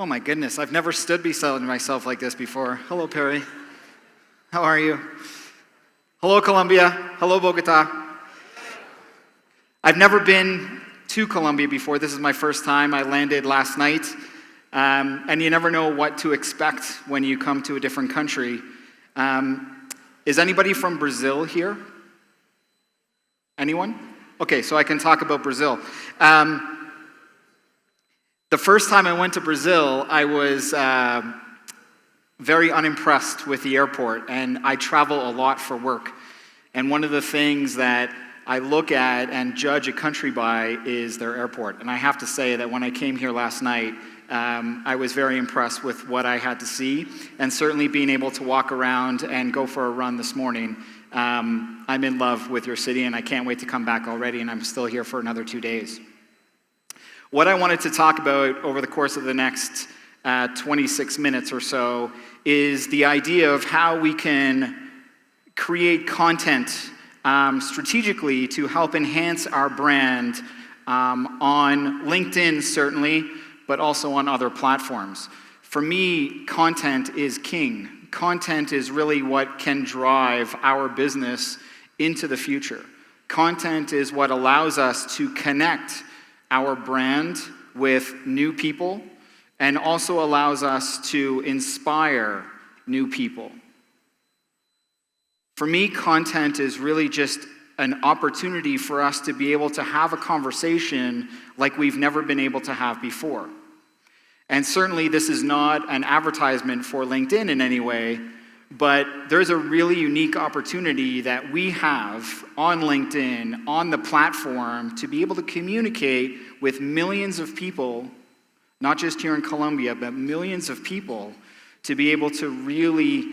Oh my goodness, I've never stood beside myself like this before. Hello, Perry. How are you? Hello, Colombia. Hello, Bogota. I've never been to Colombia before. This is my first time. I landed last night. And you never know what to expect when you come to a different country. Is anybody from Brazil here? Anyone? Okay, so I can talk about Brazil. The first time I went to Brazil, I was very unimpressed with the airport, and I travel a lot for work. And one of the things that I look at and judge a country by is their airport. And I have to say that when I came here last night, I was very impressed with what I had to see, and certainly being able to walk around and go for a run this morning. I'm in love with your city, and I can't wait to come back already, and I'm still here for another 2 days. What I wanted to talk about over the course of the next 26 minutes or so is the idea of how we can create content strategically to help enhance our brand on LinkedIn, certainly, but also on other platforms. For me, content is king. Content is really what can drive our business into the future. Content is what allows us to connect our brand with new people and also allows us to inspire new people. For me, content is really just an opportunity for us to be able to have a conversation like we've never been able to have before. And certainly this is not an advertisement for LinkedIn in any way, but there's a really unique opportunity that we have on LinkedIn, on the platform, to be able to communicate with millions of people, not just here in Colombia, but millions of people, to be able to really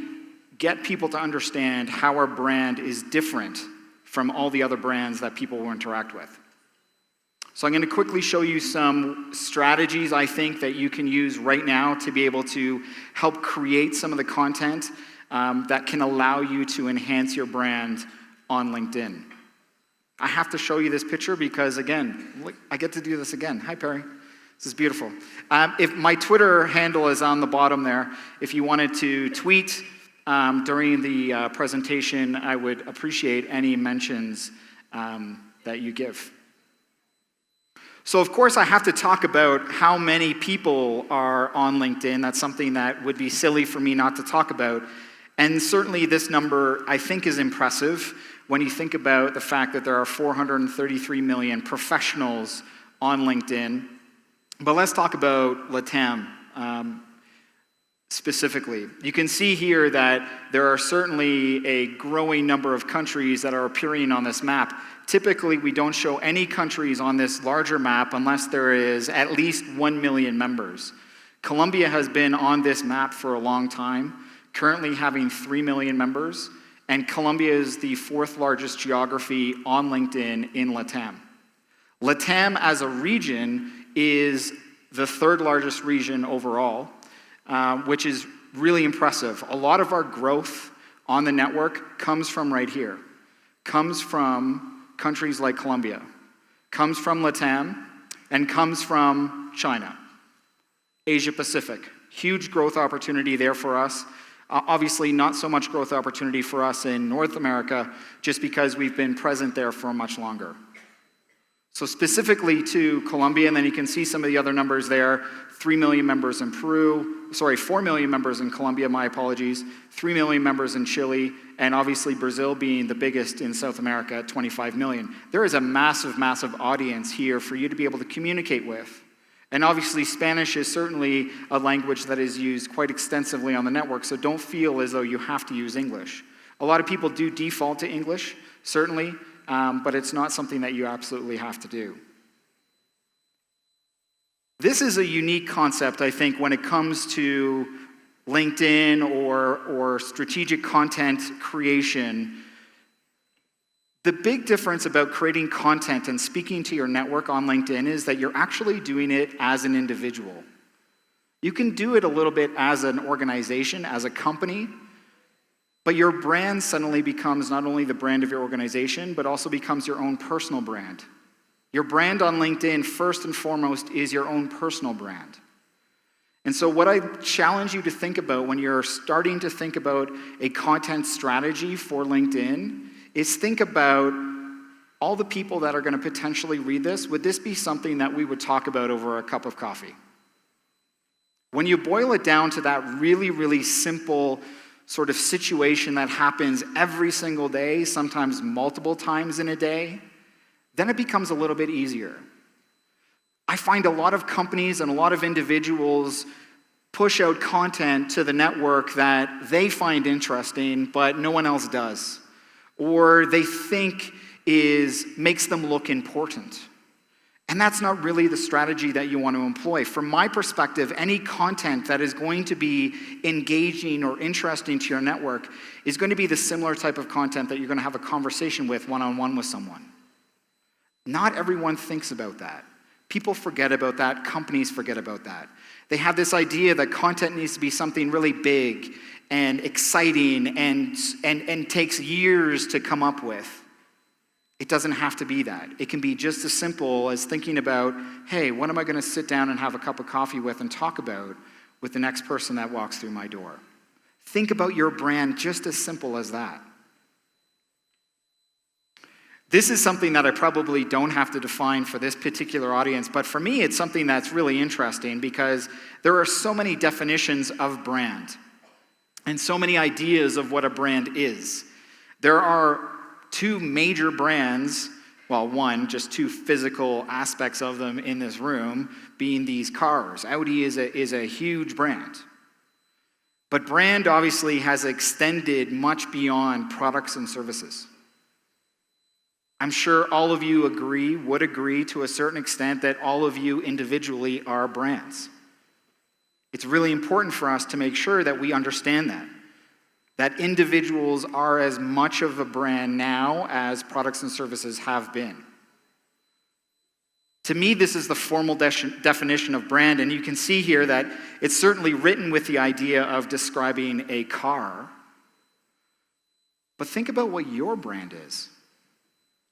get people to understand how our brand is different from all the other brands that people will interact with. So I'm going to quickly show you some strategies I think that you can use right now to be able to help create some of the content that can allow you to enhance your brand on LinkedIn. I have to show you this picture because, again, look, I get to do this again. Hi, Perry. This is beautiful. If my Twitter handle is on the bottom there, if you wanted to tweet during the presentation, I would appreciate any mentions that you give. So, of course, I have to talk about how many people are on LinkedIn. That's something that would be silly for me not to talk about. And certainly this number, I think, is impressive when you think about the fact that there are 433 million professionals on LinkedIn. But let's talk about LATAM specifically. You can see here that there are certainly a growing number of countries that are appearing on this map. Typically, we don't show any countries on this larger map unless there is at least 1 million members. Colombia has been on this map for a long time, currently having 3 million members, and Colombia is the 4th largest geography on LinkedIn in LATAM. LATAM as a region is the 3rd largest region overall, which is really impressive. A lot of our growth on the network comes from right here, comes from countries like Colombia, comes from LATAM, and comes from China. Asia Pacific, huge growth opportunity there for us. Obviously, not so much growth opportunity for us in North America, just because we've been present there for much longer. So specifically to Colombia, and then you can see some of the other numbers there, 3 million members in Peru, 4 million members in Colombia, my apologies, 3 million members in Chile, and obviously Brazil being the biggest in South America at 25 million. There is a massive, massive audience here for you to be able to communicate with. And obviously Spanish is certainly a language that is used quite extensively on the network, so don't feel as though you have to use English. A lot of people do default to English, certainly, but it's not something that you absolutely have to do. This is a unique concept, I think, when it comes to LinkedIn or strategic content creation. The big difference about creating content and speaking to your network on LinkedIn is that you're actually doing it as an individual. You can do it a little bit as an organization, as a company, but your brand suddenly becomes not only the brand of your organization, but also becomes your own personal brand. Your brand on LinkedIn, first and foremost, is your own personal brand. And so what I challenge you to think about when you're starting to think about a content strategy for LinkedIn is think about all the people that are going to potentially read this. Would this be something that we would talk about over a cup of coffee? When you boil it down to that really, really simple sort of situation that happens every single day, sometimes multiple times in a day, then it becomes a little bit easier. I find a lot of companies and a lot of individuals push out content to the network that they find interesting, but no one else does, or they think makes them look important. And that's not really the strategy that you want to employ. From my perspective, any content that is going to be engaging or interesting to your network is going to be the similar type of content that you're going to have a conversation with one-on-one with someone. Not everyone thinks about that. People forget about that. Companies forget about that. They have this idea that content needs to be something really big and exciting and takes years to come up with. It doesn't have to be that. It can be just as simple as thinking about, hey, what am I going to sit down and have a cup of coffee with and talk about with the next person that walks through my door? Think about your brand just as simple as that. This is something that I probably don't have to define for this particular audience, but for me, it's something that's really interesting because there are so many definitions of brand and so many ideas of what a brand is. There are two major brands, well, one, just two physical aspects of them in this room, being these cars. Audi is a huge brand. But brand obviously has extended much beyond products and services. I'm sure all of you would agree to a certain extent that all of you individually are brands. It's really important for us to make sure that we understand that individuals are as much of a brand now as products and services have been. To me, this is the formal definition of brand, and you can see here that it's certainly written with the idea of describing a car. But think about what your brand is.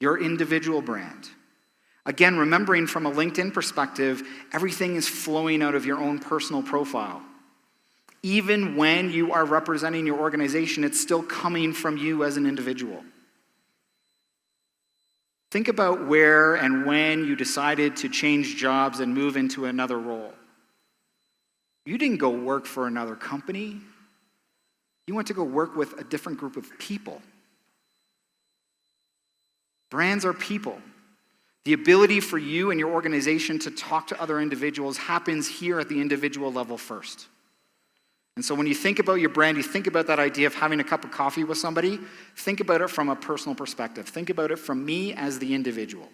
Your individual brand. Again, remembering from a LinkedIn perspective, everything is flowing out of your own personal profile. Even when you are representing your organization, it's still coming from you as an individual. Think about where and when you decided to change jobs and move into another role. You didn't go work for another company. You went to go work with a different group of people. Brands are people. The ability for you and your organization to talk to other individuals happens here at the individual level first. And so when you think about your brand, you think about that idea of having a cup of coffee with somebody, think about it from a personal perspective. Think about it from me as the individual.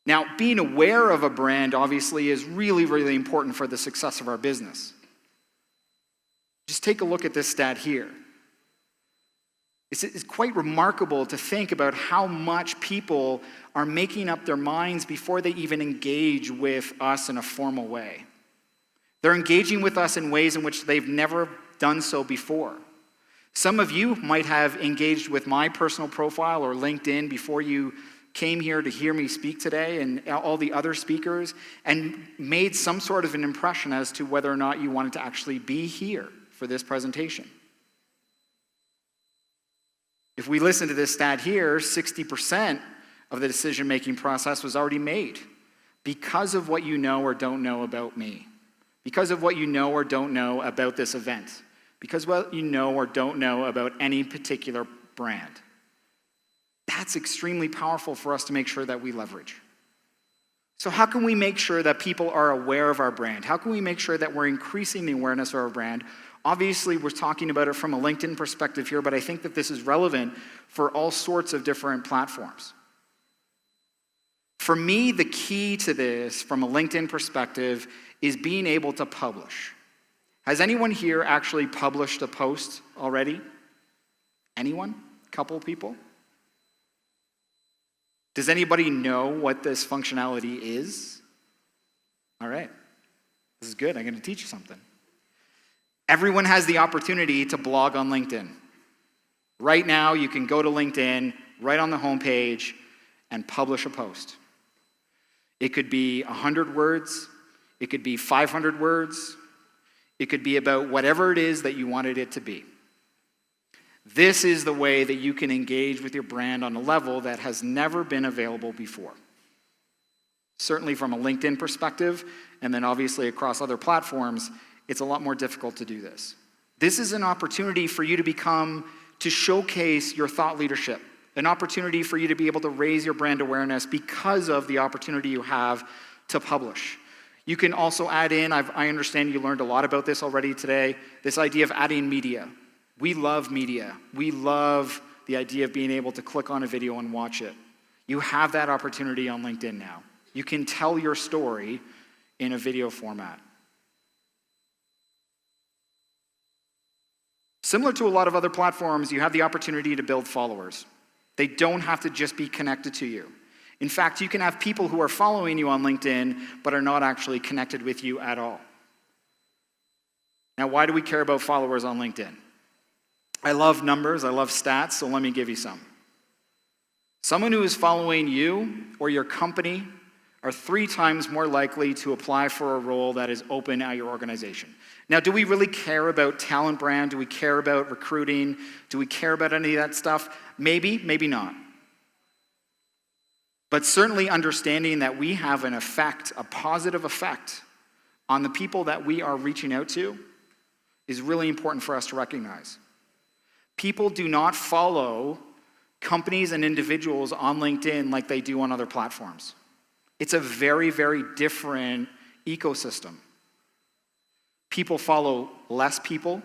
Now, being aware of a brand obviously is really, really important for the success of our business. Just take a look at this stat here. It's quite remarkable to think about how much people are making up their minds before they even engage with us in a formal way. They're engaging with us in ways in which they've never done so before. Some of you might have engaged with my personal profile or LinkedIn before you came here to hear me speak today and all the other speakers and made some sort of an impression as to whether or not you wanted to actually be here for this presentation. If we listen to this stat here, 60% of the decision-making process was already made because of what you know or don't know about me, because of what you know or don't know about this event, because of what you know or don't know about any particular brand. That's extremely powerful for us to make sure that we leverage. So how can we make sure that people are aware of our brand? How can we make sure that we're increasing the awareness of our brand? Obviously, we're talking about it from a LinkedIn perspective here, but I think that this is relevant for all sorts of different platforms. For me, the key to this, from a LinkedIn perspective, is being able to publish. Has anyone here actually published a post already? Anyone? Couple people? Does anybody know what this functionality is? All right. This is good. I'm going to teach you something. Everyone has the opportunity to blog on LinkedIn. Right now, you can go to LinkedIn, right on the homepage, and publish a post. It could be 100 words. It could be 500 words. It could be about whatever it is that you wanted it to be. This is the way that you can engage with your brand on a level that has never been available before. Certainly from a LinkedIn perspective, and then obviously across other platforms, it's a lot more difficult to do this. This is an opportunity for you to showcase your thought leadership, an opportunity for you to be able to raise your brand awareness because of the opportunity you have to publish. You can also add in, I understand you learned a lot about this already today, this idea of adding media. We love media. We love the idea of being able to click on a video and watch it. You have that opportunity on LinkedIn now. You can tell your story in a video format. Similar to a lot of other platforms, you have the opportunity to build followers. They don't have to just be connected to you. In fact, you can have people who are following you on LinkedIn but are not actually connected with you at all. Now, why do we care about followers on LinkedIn? I love numbers, I love stats, so let me give you some. Someone who is following you or your company are 3 times more likely to apply for a role that is open at your organization. Now, do we really care about talent brand? Do we care about recruiting? Do we care about any of that stuff? Maybe, maybe not. But certainly understanding that we have an effect, a positive effect, on the people that we are reaching out to is really important for us to recognize. People do not follow companies and individuals on LinkedIn like they do on other platforms. It's a very, very different ecosystem. People follow less people,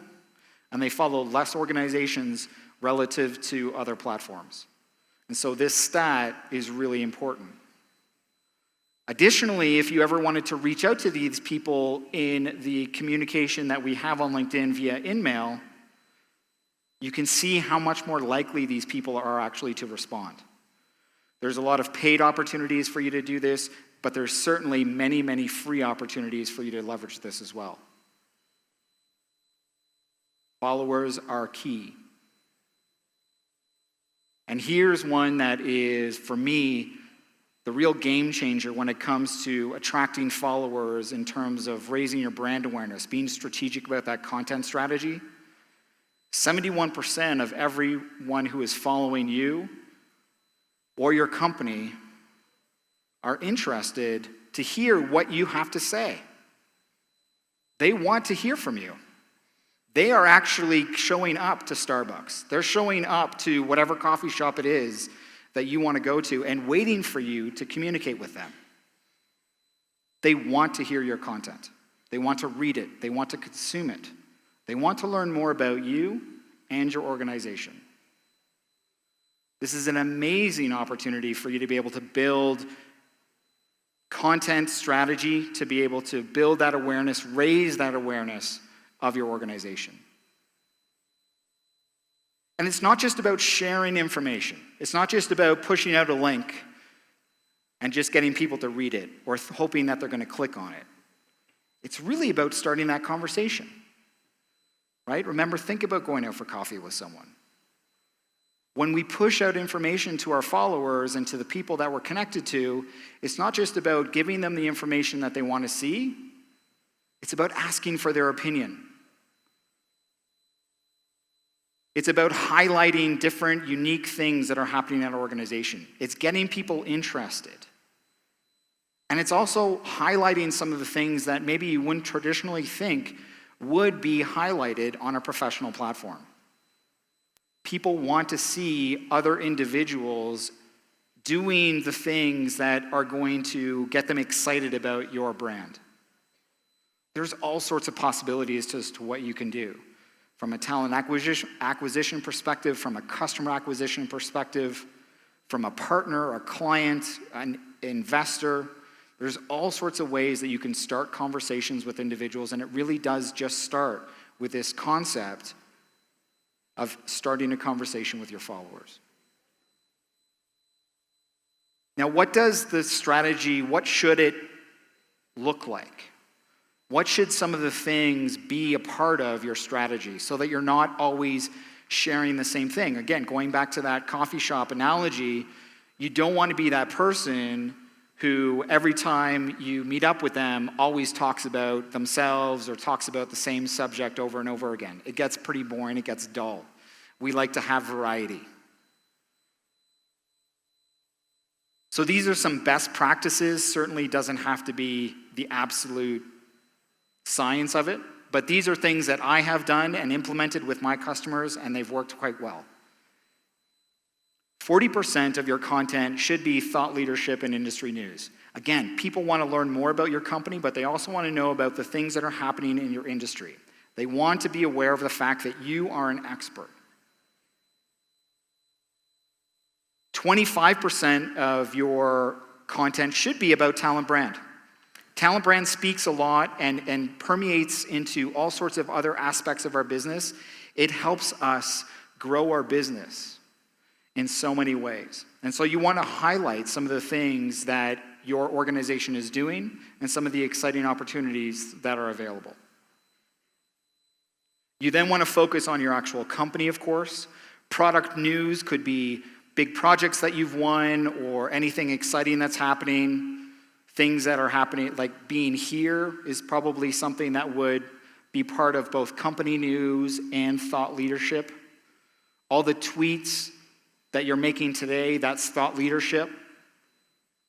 and they follow less organizations relative to other platforms. And so this stat is really important. Additionally, if you ever wanted to reach out to these people in the communication that we have on LinkedIn via InMail, you can see how much more likely these people are actually to respond. There's a lot of paid opportunities for you to do this, but there's certainly many, many free opportunities for you to leverage this as well. Followers are key. And here's one that is, for me, the real game changer when it comes to attracting followers in terms of raising your brand awareness, being strategic about that content strategy. 71% of everyone who is following you or your company are interested to hear what you have to say. They want to hear from you. They are actually showing up to Starbucks. They're showing up to whatever coffee shop it is that you want to go to and waiting for you to communicate with them. They want to hear your content. They want to read it. They want to consume it. They want to learn more about you and your organization. This is an amazing opportunity for you to be able to build content strategy, to be able to build that awareness, raise that awareness of your organization. And it's not just about sharing information. It's not just about pushing out a link and just getting people to read it or hoping that they're going to click on it. It's really about starting that conversation, right? Remember, think about going out for coffee with someone. When we push out information to our followers and to the people that we're connected to, it's not just about giving them the information that they want to see. It's about asking for their opinion. It's about highlighting different unique things that are happening at our organization. It's getting people interested. And it's also highlighting some of the things that maybe you wouldn't traditionally think would be highlighted on a professional platform. People want to see other individuals doing the things that are going to get them excited about your brand. There's all sorts of possibilities as to what you can do. From a talent acquisition perspective, from a customer acquisition perspective, from a partner, a client, an investor. There's all sorts of ways that you can start conversations with individuals, and it really does just start with this concept of starting a conversation with your followers. Now, what does the strategy, what should it look like? What should some of the things be a part of your strategy so that you're not always sharing the same thing? Again, going back to that coffee shop analogy, you don't want to be that person who every time you meet up with them always talks about themselves or talks about the same subject over and over again. It gets pretty boring, it gets dull. We like to have variety. So these are some best practices. Certainly doesn't have to be the absolute science of it, but these are things that I have done and implemented with my customers, and they've worked quite well. 40% of your content should be thought leadership and industry news. Again, people want to learn more about your company, but they also want to know about the things that are happening in your industry. They want to be aware of the fact that you are an expert. 25% of your content should be about talent brand. Talent brand speaks a lot and permeates into all sorts of other aspects of our business. It helps us grow our business in so many ways. And so you want to highlight some of the things that your organization is doing and some of the exciting opportunities that are available. You then want to focus on your actual company, of course. Product news could be big projects that you've won or anything exciting that's happening. Things that are happening, like being here, is probably something that would be part of both company news and thought leadership. All the tweets that you're making today, that's thought leadership.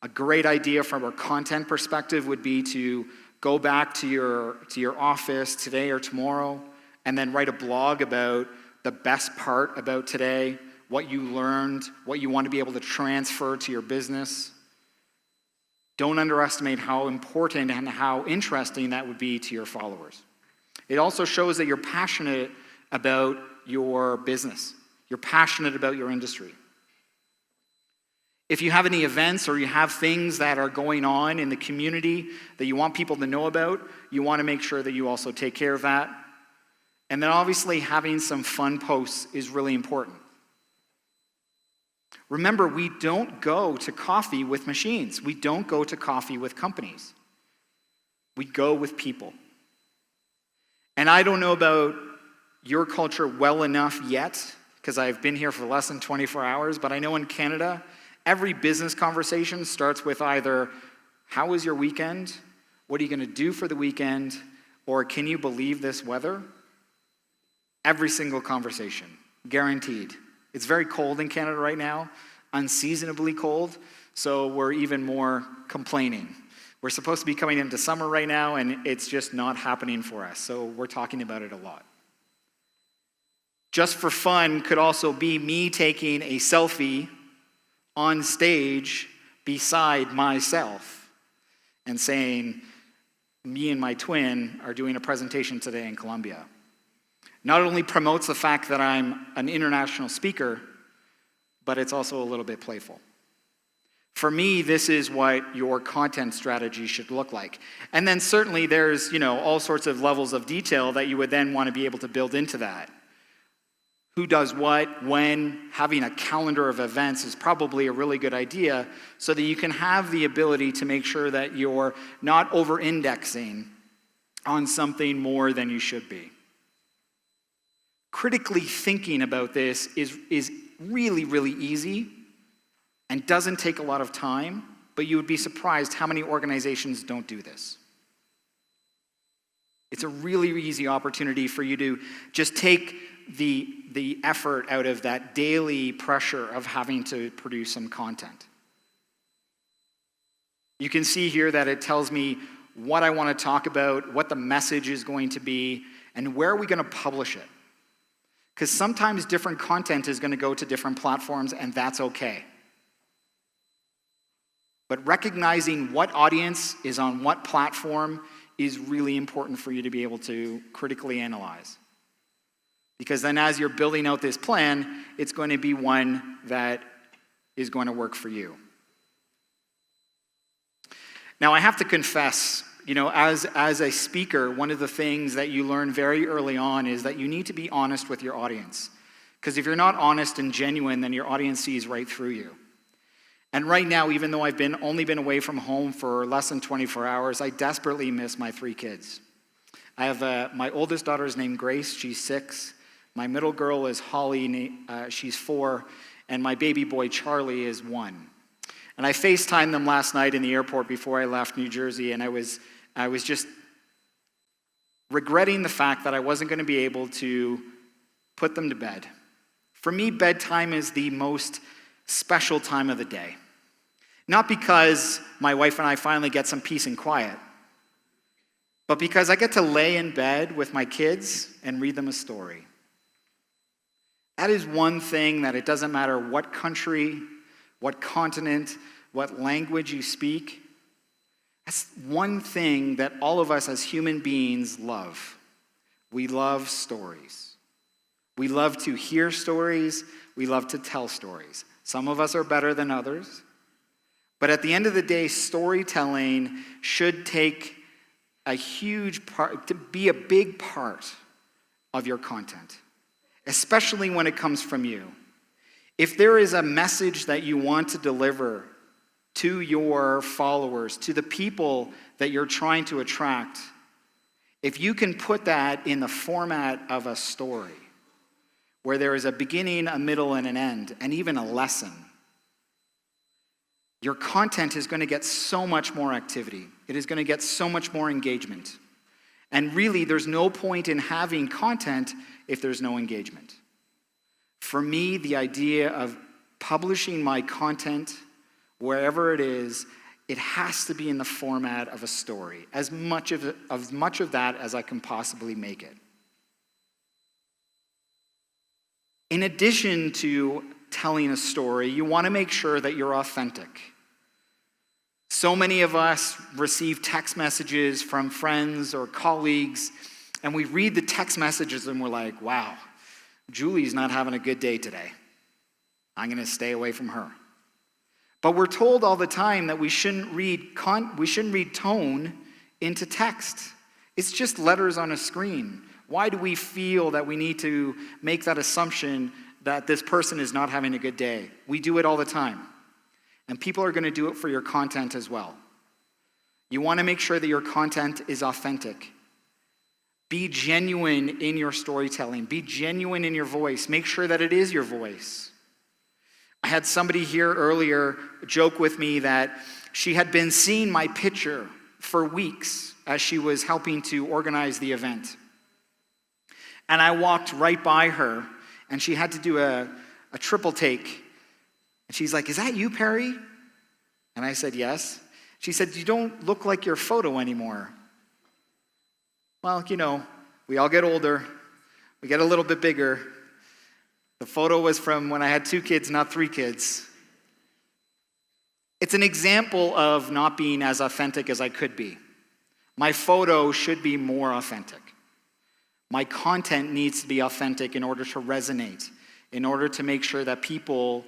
A great idea from a content perspective would be to go back to your office today or tomorrow and then write a blog about the best part about today, what you learned, what you want to be able to transfer to your business. Don't underestimate how important and how interesting that would be to your followers. It also shows that you're passionate about your business. You're passionate about your industry. If you have any events or you have things that are going on in the community that you want people to know about, you want to make sure that you also take care of that. And then obviously having some fun posts is really important. Remember, we don't go to coffee with machines. We don't go to coffee with companies. We go with people. And I don't know about your culture well enough yet, because I've been here for less than 24 hours, but I know in Canada, every business conversation starts with either, how was your weekend? What are you going to do for the weekend? Or can you believe this weather? Every single conversation, guaranteed. It's very cold in Canada right now, unseasonably cold, so we're even more complaining. We're supposed to be coming into summer right now, and it's just not happening for us, so we're talking about it a lot. Just for fun could also be me taking a selfie on stage beside myself and saying, me and my twin are doing a presentation today in Colombia. Not only promotes the fact that I'm an international speaker, but it's also a little bit playful. For me, this is what your content strategy should look like. And then certainly there's, all sorts of levels of detail that you would then want to be able to build into that. Who does what, when, having a calendar of events is probably a really good idea so that you can have the ability to make sure that you're not over-indexing on something more than you should be. Critically thinking about this is really, really easy and doesn't take a lot of time, but you would be surprised how many organizations don't do this. It's a really easy opportunity for you to just take the effort out of that daily pressure of having to produce some content. You can see here that it tells me what I want to talk about, what the message is going to be, and where are we going to publish it. Because sometimes different content is going to go to different platforms, and that's okay. But recognizing what audience is on what platform is really important for you to be able to critically analyze. Because then as you're building out this plan, it's going to be one that is going to work for you. Now, I have to confess, as a speaker, one of the things that you learn very early on is that you need to be honest with your audience. Because if you're not honest and genuine, then your audience sees right through you. And right now, even though I've only been away from home for less than 24 hours, I desperately miss my 3 kids. I have my oldest daughter is named Grace, she's 6. My middle girl is Holly, she's 4. And my baby boy, Charlie, is 1. And I FaceTimed them last night in the airport before I left New Jersey, and I was just regretting the fact that I wasn't going to be able to put them to bed. For me, bedtime is the most special time of the day. Not because my wife and I finally get some peace and quiet, but because I get to lay in bed with my kids and read them a story. That is one thing that it doesn't matter what country, what continent, what language you speak. That's one thing that all of us as human beings love. We love stories. We love to hear stories. We love to tell stories. Some of us are better than others. But at the end of the day, storytelling should take a huge part, to be a big part of your content, especially when it comes from you. If there is a message that you want to deliver to your followers, to the people that you're trying to attract, if you can put that in the format of a story, where there is a beginning, a middle, and an end, and even a lesson, your content is going to get so much more activity. It is going to get so much more engagement. And really, there's no point in having content if there's no engagement. For me, the idea of publishing my content, wherever it is, it has to be in the format of a story, as much of that as I can possibly make it. In addition to telling a story, you want to make sure that you're authentic. So many of us receive text messages from friends or colleagues, and we read the text messages and we're like, wow, Julie's not having a good day today. I'm going to stay away from her. But we're told all the time that we shouldn't read tone into text. It's just letters on a screen. Why do we feel that we need to make that assumption that this person is not having a good day? We do it all the time. And people are going to do it for your content as well. You want to make sure that your content is authentic. Be genuine in your storytelling. Be genuine in your voice. Make sure that it is your voice. I had somebody here earlier joke with me that she had been seeing my picture for weeks as she was helping to organize the event. And I walked right by her, and she had to do a triple take. And she's like, "Is that you, Perry?" And I said, "Yes." She said, "You don't look like your photo anymore." Well, we all get older. We get a little bit bigger. The photo was from when I had 2 kids, not 3 kids. It's an example of not being as authentic as I could be. My photo should be more authentic. My content needs to be authentic in order to resonate, in order to make sure that people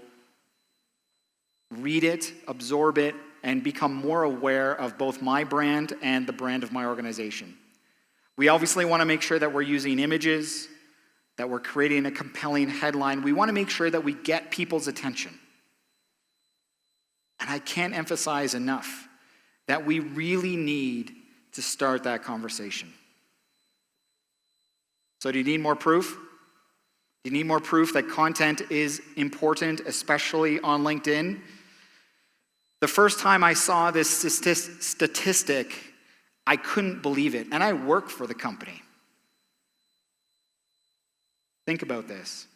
read it, absorb it, and become more aware of both my brand and the brand of my organization. We obviously want to make sure that we're using images, that we're creating a compelling headline. We want to make sure that we get people's attention. And I can't emphasize enough that we really need to start that conversation. So do you need more proof? Do you need more proof that content is important, especially on LinkedIn? The first time I saw this statistic, I couldn't believe it. And I work for the company. Think about this.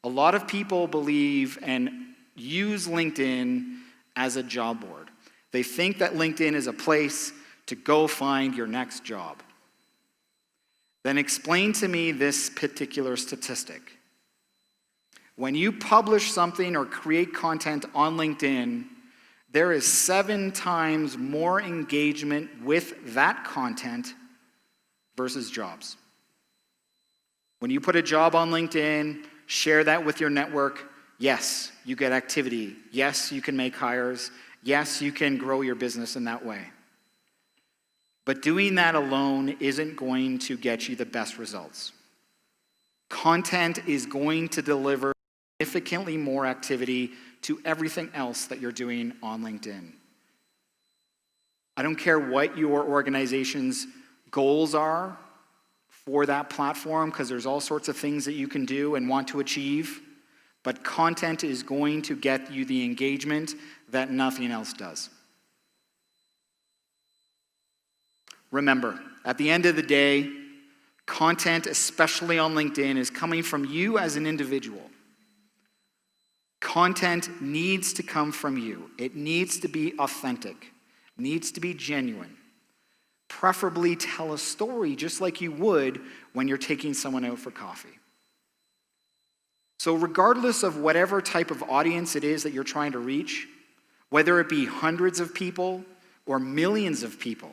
A lot of people believe and use LinkedIn as a job board. They think that LinkedIn is a place to go find your next job. Then explain to me this particular statistic. When you publish something or create content on LinkedIn, there is 7 times more engagement with that content versus jobs. When you put a job on LinkedIn, share that with your network, yes, you get activity. Yes, you can make hires. Yes, you can grow your business in that way. But doing that alone isn't going to get you the best results. Content is going to deliver significantly more activity to everything else that you're doing on LinkedIn. I don't care what your organization's goals are for that platform, because there's all sorts of things that you can do and want to achieve. but content is going to get you the engagement that nothing else does. Remember, at the end of the day, content, especially on LinkedIn, is coming from you as an individual. Content needs to come from you. It needs to be authentic, needs to be genuine. Preferably tell a story just like you would when you're taking someone out for coffee. So regardless of whatever type of audience it is that you're trying to reach, whether it be hundreds of people or millions of people,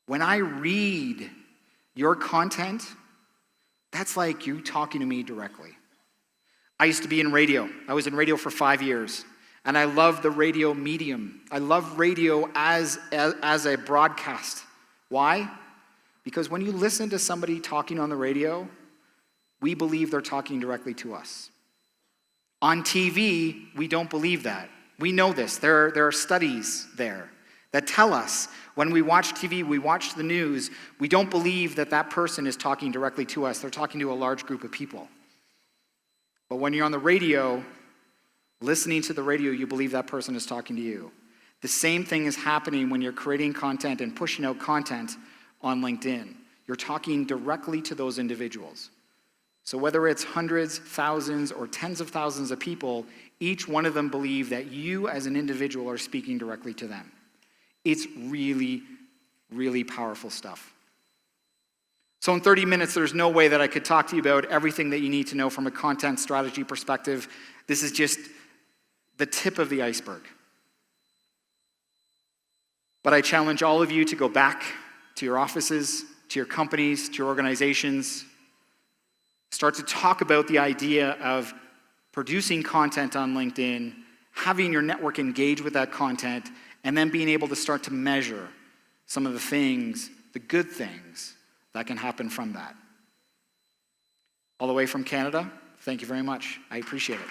when I read your content, that's like you talking to me directly. I used to be in radio. I was in radio for 5 years, and I love the radio medium. I love radio as a broadcast. Why? Because when you listen to somebody talking on the radio, we believe they're talking directly to us. On TV, we don't believe that. We know this. There are studies there that tell us when we watch TV, we watch the news, we don't believe that that person is talking directly to us. They're talking to a large group of people. But when you're on the radio, listening to the radio, you believe that person is talking to you. The same thing is happening when you're creating content and pushing out content on LinkedIn. You're talking directly to those individuals. So whether it's hundreds, thousands, or tens of thousands of people, each one of them believe that you as an individual are speaking directly to them. It's really, really powerful stuff. So in 30 minutes, there's no way that I could talk to you about everything that you need to know from a content strategy perspective. This is just the tip of the iceberg. But I challenge all of you to go back to your offices, to your companies, to your organizations. Start to talk about the idea of producing content on LinkedIn, having your network engage with that content, and then being able to start to measure some of the things, the good things, that can happen from that. All the way from Canada, thank you very much. I appreciate it.